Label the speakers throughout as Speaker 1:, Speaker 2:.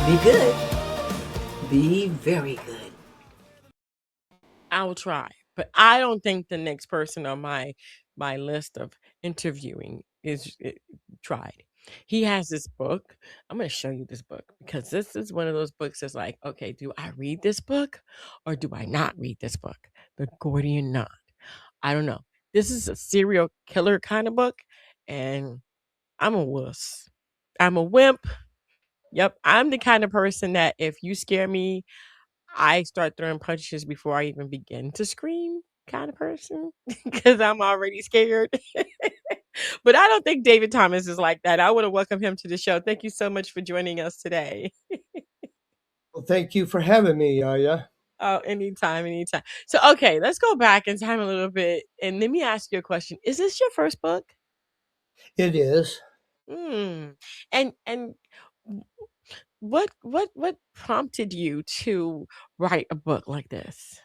Speaker 1: Be good. Be very good.
Speaker 2: I will try, but I don't think the next person on my list of interviewing is tried. He has this book. I'm going to show you this book because this is one of those books that's like, okay, do I read this book or do I not read this book? The Gordian Knot. I don't know. This is a serial killer kind of book, and I'm a wuss. I'm a wimp. Yep, I'm the kind of person that if you scare me, I start throwing punches before I even begin to scream kind of person because I'm already scared. But I don't think David Thomas is like that. I want to welcome him to the show. Thank you so much for joining us today.
Speaker 3: Well, thank you for having me, Yaya.
Speaker 2: Oh, anytime, anytime. So, okay, let's go back in time a little bit and let me ask you a question. Is this your first book?
Speaker 3: It is.
Speaker 2: Mm. And what prompted you to write a book like this?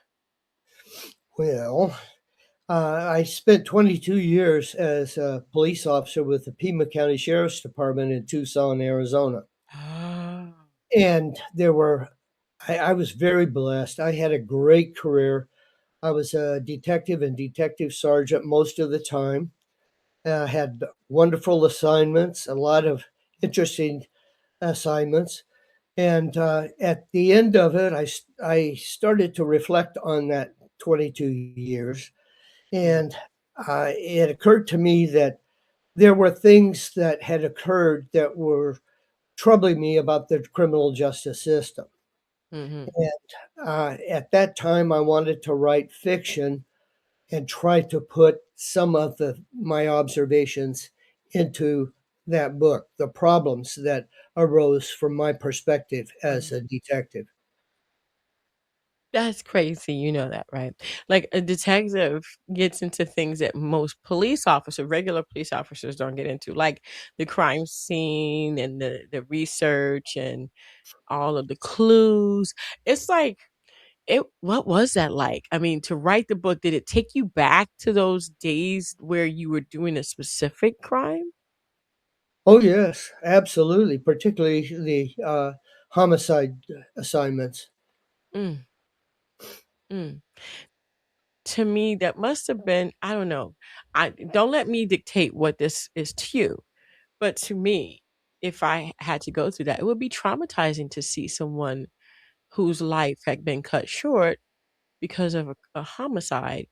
Speaker 3: Well, I spent 22 years as a police officer with the Pima County Sheriff's Department in Tucson, Arizona.
Speaker 2: Oh.
Speaker 3: And I was very blessed. I had a great career. I was a detective and detective sergeant most of the time. Had wonderful assignments, a lot of interesting assignments. And at the end of it, I started to reflect on that 22 years.
Speaker 2: Mm,
Speaker 3: And it occurred to me that there were things that had occurred that were troubling me about the criminal justice system.
Speaker 2: mhm.
Speaker 3: And at that time, I wanted to write fiction and try to put some of my observations into that book, the problems that arose from my perspective as a
Speaker 2: Mhm.
Speaker 3: detective.
Speaker 2: That's crazy, you know that, right? Like, a detective gets into things that most regular police officers don't get into, like the crime scene and the research and all of the clues. It's like, what was that like? I mean, to write the book, did it take you back to those days where you were doing a specific crime?
Speaker 3: Oh, yes, absolutely, particularly the homicide assignments.
Speaker 2: Mm, mm. To me, that must have been, I don't know. I don't let me dictate what this is to you. But to me, if I had to go through that, it would be traumatizing to see someone whose life had been cut short because of a homicide.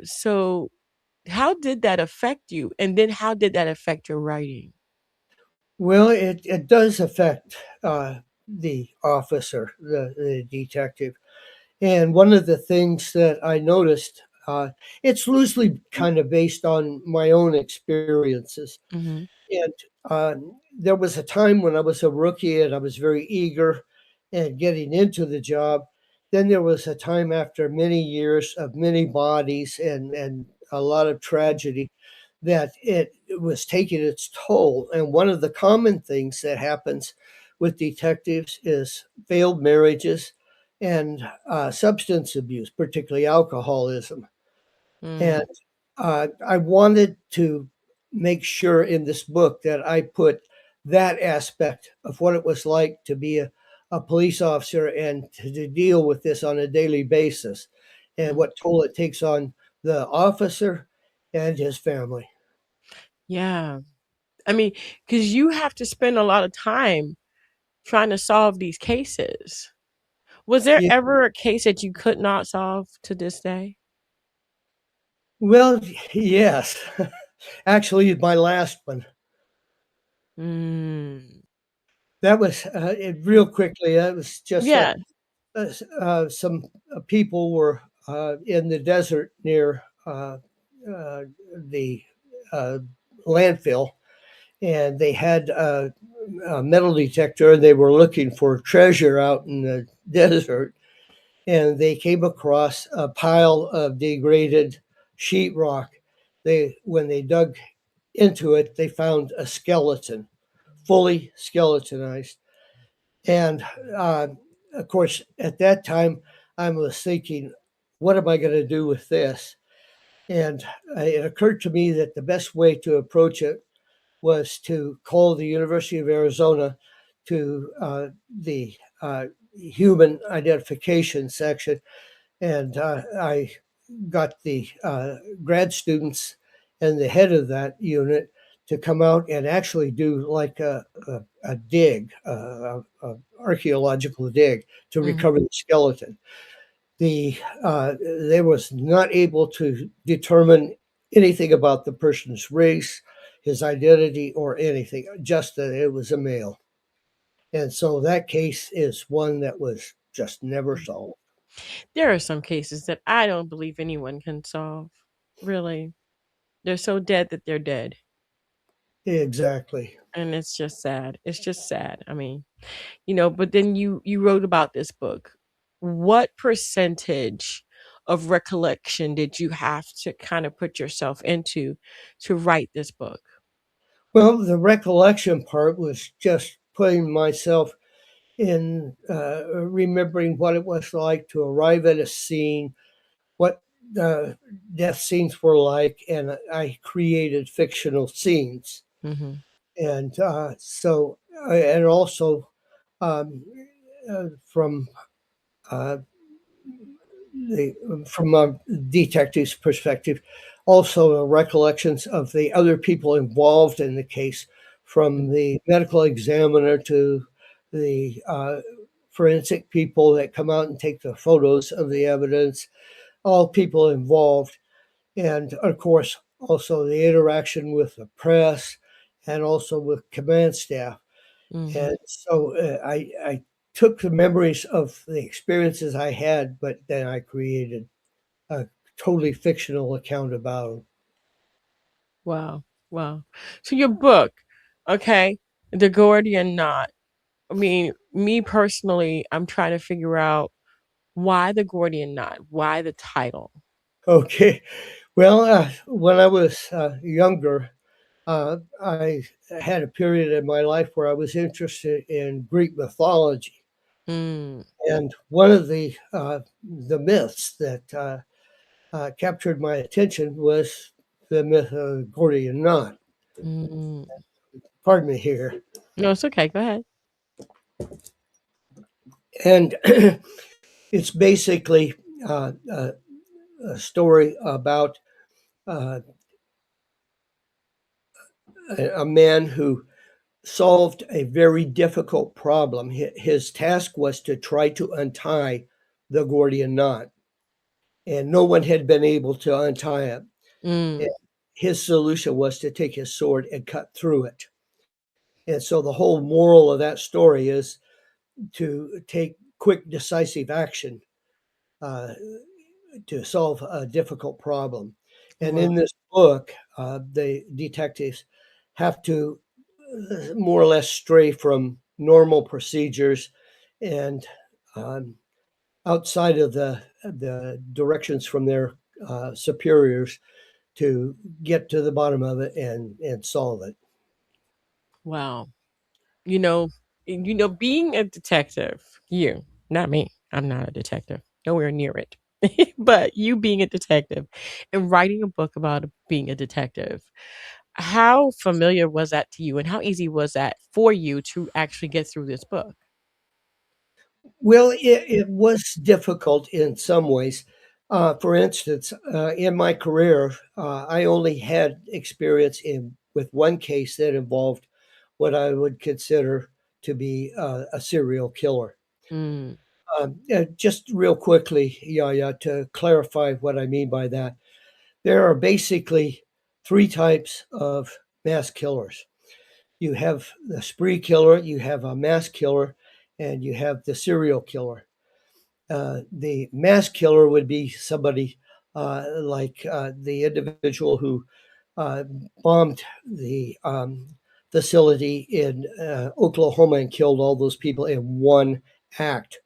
Speaker 2: So how did that affect you? And then how did that affect your writing?
Speaker 3: Well, it does affect the officer, the detective. And one of the things that I noticed, it's loosely kind of based on my own experiences.
Speaker 2: Mhm.
Speaker 3: And there was a time when I was a rookie and I was very eager and getting into the job. Then there was a time after many years of many bodies and a lot of tragedy that it was taking its toll. And one of the common things that happens with detectives is failed marriages and substance abuse, particularly alcoholism. And
Speaker 2: Mm,
Speaker 3: I wanted to make sure in this book that I put that aspect of what it was like to be a police officer and to deal with this on a daily basis and
Speaker 2: mm.
Speaker 3: what toll it takes on the officer and his family.
Speaker 2: Yeah. I mean, because you have to spend a lot of time trying to solve these cases. Was there
Speaker 3: Yeah,
Speaker 2: ever a case that you could not solve to this day?
Speaker 3: well, yes. Actually, my last one.
Speaker 2: Mm.
Speaker 3: That was real quickly. It was just that
Speaker 2: Yeah.
Speaker 3: some people were in the desert near uh, the uh, landfill, and they had a metal detector, and they were looking for treasure out in the desert, and they came across a pile of degraded sheetrock. When they dug into it, they found a skeleton, fully skeletonized. And of course, at that time, I was thinking, what am I going to do with this? And it occurred to me that the best way to approach it was to call the University of Arizona to the human identification section, and I got the grad students and the head of that unit to come out and actually do like a dig, archaeological dig to
Speaker 2: Mm-hmm.
Speaker 3: recover the skeleton. They was not able to determine anything about the person's race, his identity, or anything, just that it was a male. And so that case is one that was just never solved.
Speaker 2: There are some cases that I don't believe anyone can solve. Really. They're so dead that they're dead.
Speaker 3: Exactly.
Speaker 2: And it's just sad. It's just sad. I mean, but then you wrote about this book. What percentage of recollection did you have to kind of put yourself into to write this book?
Speaker 3: Well, the recollection part was just putting myself in, remembering what it was like to arrive at a scene, what death scenes were like, and I created fictional scenes.
Speaker 2: Mm-hmm.
Speaker 3: And and also um, from uh, from a detective's perspective, also the recollections of the other people involved in the case, from the medical examiner to the forensic people that come out and take the photos of the evidence, all people involved. And of course, also the interaction with the press and also with command staff.
Speaker 2: Mm-hmm.
Speaker 3: And so I took the memories of the experiences I had, but then I created a totally fictional account about them.
Speaker 2: Wow. Wow. So your book, okay, The Gordian Knot. I mean, me personally, I'm trying to figure out why the Gordian Knot? Why the title?
Speaker 3: Okay. Well, when I was younger, I had a period in my life where I was interested in Greek mythology.
Speaker 2: Mm,
Speaker 3: And one of the myths that captured my attention was the myth of the Gordian knot.
Speaker 2: mm.
Speaker 3: Pardon me here.
Speaker 2: No, it's okay. Go ahead.
Speaker 3: And it's basically a story about uh, a man who solved a very difficult problem. His task was to try to untie the Gordian knot, and no one had been able to untie it. And
Speaker 2: Mm,
Speaker 3: his solution was to take his sword and cut through it. And so the whole moral of that story is to take quick, decisive action uh, to solve a difficult problem. And
Speaker 2: wow.
Speaker 3: in this book, the detectives have to more or less stray from normal procedures and um, outside of the directions from their superiors to get to the bottom of it and solve it.
Speaker 2: Wow. You know, being a detective, you, not me. I'm not a detective. Nowhere near it. But you being a detective and writing a book about being a detective, how familiar was that to you and how easy was that for you to actually get through this book?
Speaker 3: Well, it was difficult in some ways. For instance, in my career, I only had experience in with one case that involved what I would consider to be a serial killer.
Speaker 2: Mm,
Speaker 3: Just real quickly, Yaya, to clarify what I mean by that, there are basically three types of mass killers. You have the spree killer, you have a mass killer, and you have the serial killer. The mass killer would be somebody like the individual who uh, bombed the facility in Oklahoma and killed all those people in one act.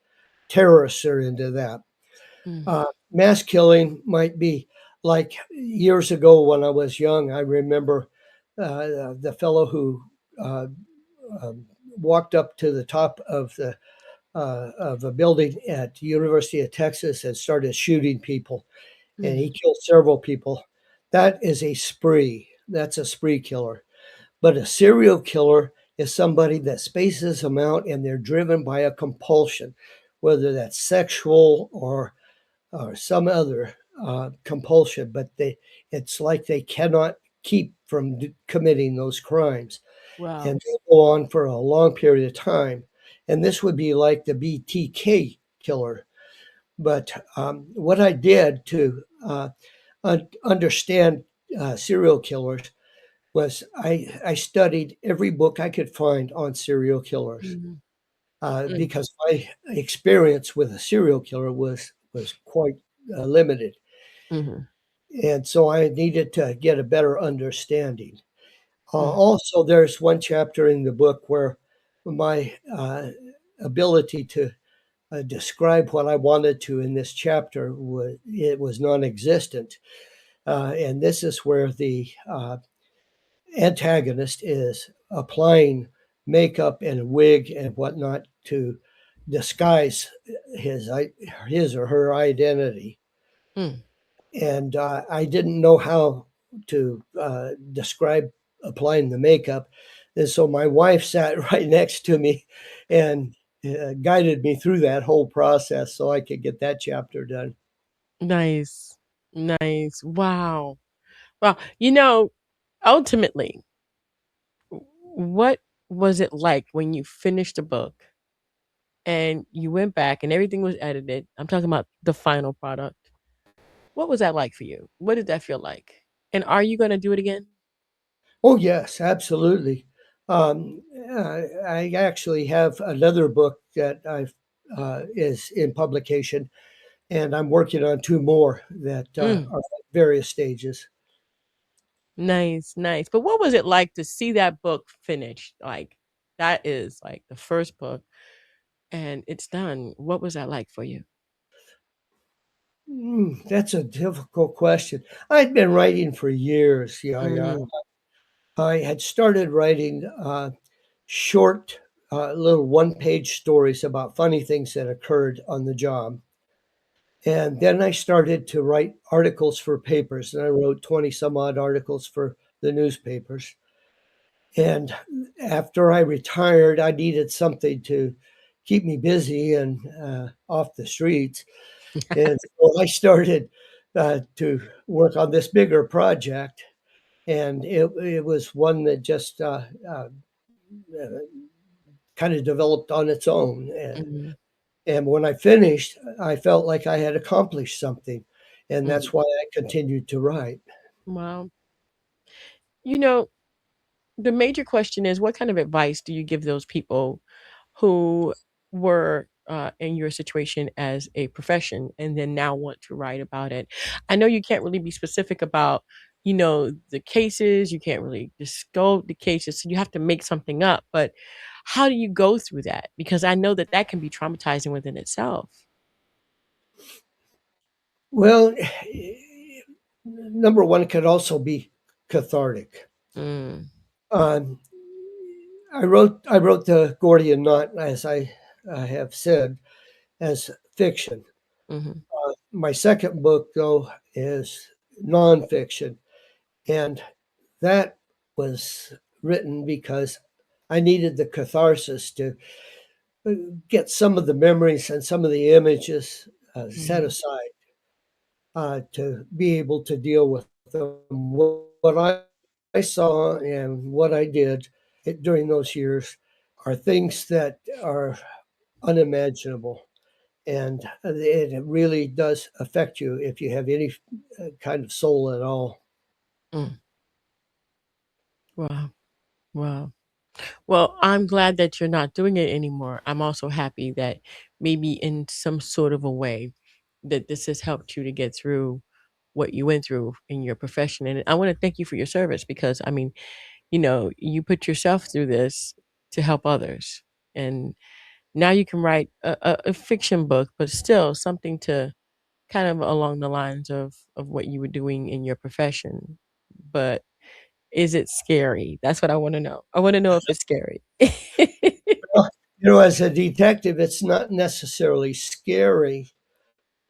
Speaker 3: Terrorists are into that.
Speaker 2: mm,
Speaker 3: Mass killing might be like years ago when I was young. I remember the fellow who uh, um, walked up to the top of a building at the University of Texas and started shooting people, and he
Speaker 2: mm.
Speaker 3: killed several people. That is a spree. That's a spree killer. But a serial killer is somebody that spaces them out and they're driven by a compulsion, whether that's sexual or some other compulsion, but it's like they cannot keep from committing those crimes.
Speaker 2: Wow.
Speaker 3: And they go on for a long period of time. And this would be like the BTK killer. But what I did to understand serial killers was I studied every book I could find on serial killers
Speaker 2: Mhm.
Speaker 3: because my experience with a serial killer was quite limited,
Speaker 2: Mhm.
Speaker 3: and so I needed to get a better understanding.
Speaker 2: Mm.
Speaker 3: Also, there's one chapter in the book where my ability to describe what I wanted to in this chapter was non-existent, and this is where the antagonist is applying makeup and a wig and whatnot to disguise his his or her identity.
Speaker 2: Mm.
Speaker 3: And I didn't know how to describe applying the makeup, and so my wife sat right next to me and guided me through that whole process so I could get that chapter done.
Speaker 2: Nice. Nice. Wow. Wow. You know, ultimately, what was it like when you finished the book and you went back and everything was edited? I'm talking about the final product. What was that like for you? What did that feel like? And are you going to do it again?
Speaker 3: Oh yes, absolutely. I actually have another book that I've is in publication, and I'm working on two more that
Speaker 2: Mm.
Speaker 3: are at various stages.
Speaker 2: Nice, nice. But what was it like to see that book finished? Like that is like the first book and it's done. What was that like for you?
Speaker 3: That's a difficult question. I'd been writing for years, Yaya.
Speaker 2: Mm,
Speaker 3: I had started writing short, little one-page stories about funny things that occurred on the job. And then I started to write articles for papers, and I wrote 20 some odd articles for the newspapers. And after I retired, I needed something to keep me busy and off the streets. And so I started to work on this bigger project. And it was one that just kind of developed on its own.
Speaker 2: mhm,
Speaker 3: And when I finished, I felt like I had accomplished something. And
Speaker 2: mhm.
Speaker 3: that's why I continued to write.
Speaker 2: Wow. You know, the major question is what kind of advice do you give those people who were in your situation as a profession and then now want to write about it? I know you can't really be specific about, the cases, you can't really disclose the cases, so you have to make something up. But how do you go through that? Because I know that that can be traumatizing within itself.
Speaker 3: Well, number one, it could also be cathartic.
Speaker 2: Mm,
Speaker 3: Um, I wrote the Gordian knot, as I have said, as fiction.
Speaker 2: mhm,
Speaker 3: My second book, though, is nonfiction, and that was written because I needed the catharsis to get some of the memories and some of the images set
Speaker 2: mhm,
Speaker 3: aside to be able to deal with them. What I saw and what I did during those years are things that are unimaginable. And it really does affect you if you have any kind of soul at all.
Speaker 2: mm. Wow. Wow. Well, I'm glad that you're not doing it anymore. I'm also happy that maybe in some sort of a way that this has helped you to get through what you went through in your profession. And I want to thank you for your service because I mean, you put yourself through this to help others. And now you can write a fiction book, but still something to kind of along the lines of what you were doing in your profession. But is it scary? That's what I wanna know. I wanna know if it's scary.
Speaker 3: Well, as a detective, it's not necessarily scary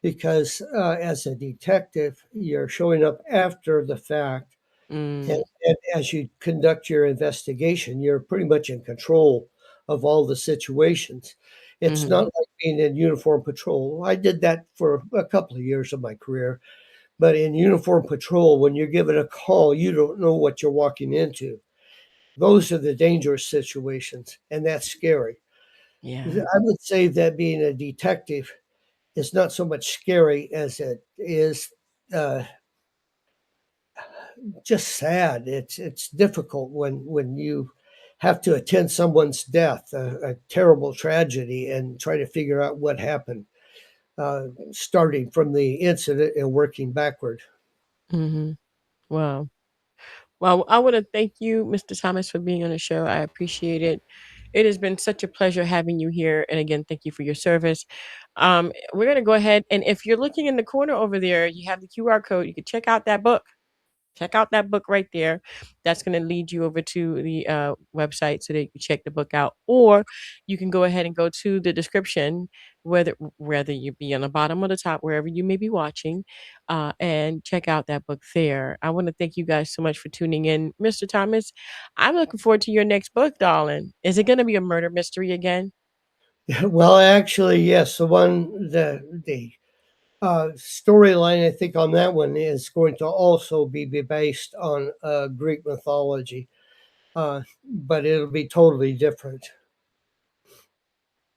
Speaker 3: because as a detective, you're showing up after the fact
Speaker 2: Mm.
Speaker 3: And as you conduct your investigation, you're pretty much in control of all the situations. It's
Speaker 2: Mm-hmm.
Speaker 3: not like being in uniform patrol. I did that for a couple of years of my career, but in uniform patrol, when you're given a call, you don't know what you're walking into. Those are the dangerous situations, and that's scary.
Speaker 2: Yeah.
Speaker 3: I would say that being a detective is not so much scary as it is uh, just sad. It's difficult when you have to attend someone's death, a terrible tragedy, and try to figure out what happened, starting from the incident and working backward.
Speaker 2: Mm-hmm. Wow. Well, I want to thank you, Mr. Thomas, for being on the show. I appreciate it. It has been such a pleasure having you here. And again, thank you for your service. We're going to go ahead. And if you're looking in the corner over there, you have the QR code. You can check out that book. Check out that book right there. That's going to lead you over to the website so that you can check the book out. Or you can go ahead and go to the description, whether you be on the bottom or the top, wherever you may be watching, and check out that book there. I want to thank you guys so much for tuning in. Mr. Thomas, I'm looking forward to your next book, darling. Is it going to be a murder mystery again?
Speaker 3: Well, actually, yes, the storyline I think on that one is going to also be based on Greek mythology, but it'll be totally different.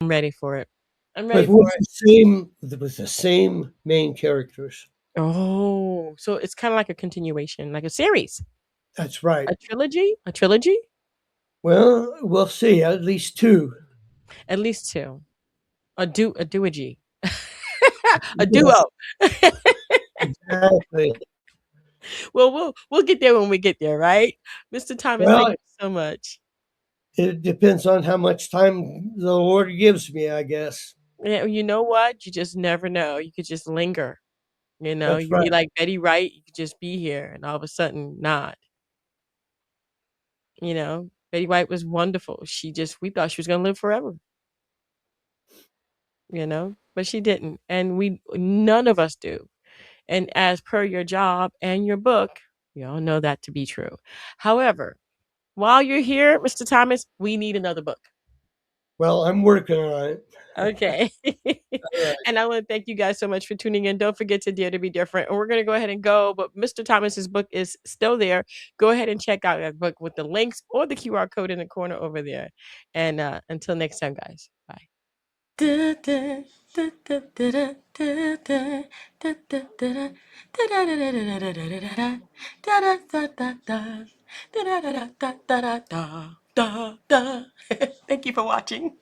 Speaker 2: I'm ready for it. I'm ready
Speaker 3: But
Speaker 2: for it.
Speaker 3: with the same main characters.
Speaker 2: Oh, so it's kind of like a continuation, like a series,
Speaker 3: That's right.
Speaker 2: a trilogy, a trilogy.
Speaker 3: Well, we'll see. At least two.
Speaker 2: At least two. A duogy. A
Speaker 3: Yes,
Speaker 2: duo.
Speaker 3: exactly.
Speaker 2: Well, we'll get there when we get there, right? Mr. Thomas, thank
Speaker 3: Well,
Speaker 2: you so much.
Speaker 3: it depends on how much time the Lord gives me, I guess.
Speaker 2: Yeah, you know what? You just never know. You could just linger.
Speaker 3: That's
Speaker 2: You could
Speaker 3: right.
Speaker 2: be like Betty Wright. You could just be here, and all of a sudden, not. Betty White was wonderful. We thought she was gonna live forever. But she didn't, and none of us do. And as per your job and your book, we all know that to be true. However, while you're here, Mr. Thomas, we need another book.
Speaker 3: Well, I'm working on it.
Speaker 2: Okay.
Speaker 3: All right.
Speaker 2: And I want to thank you guys so much for tuning in. Don't forget to dare to be different. And we're going to go ahead and go. But Mr. Thomas's book is still there. Go ahead and check out that book with the links or the QR code in the corner over there. And until next time, guys. Bye. Thank you for watching.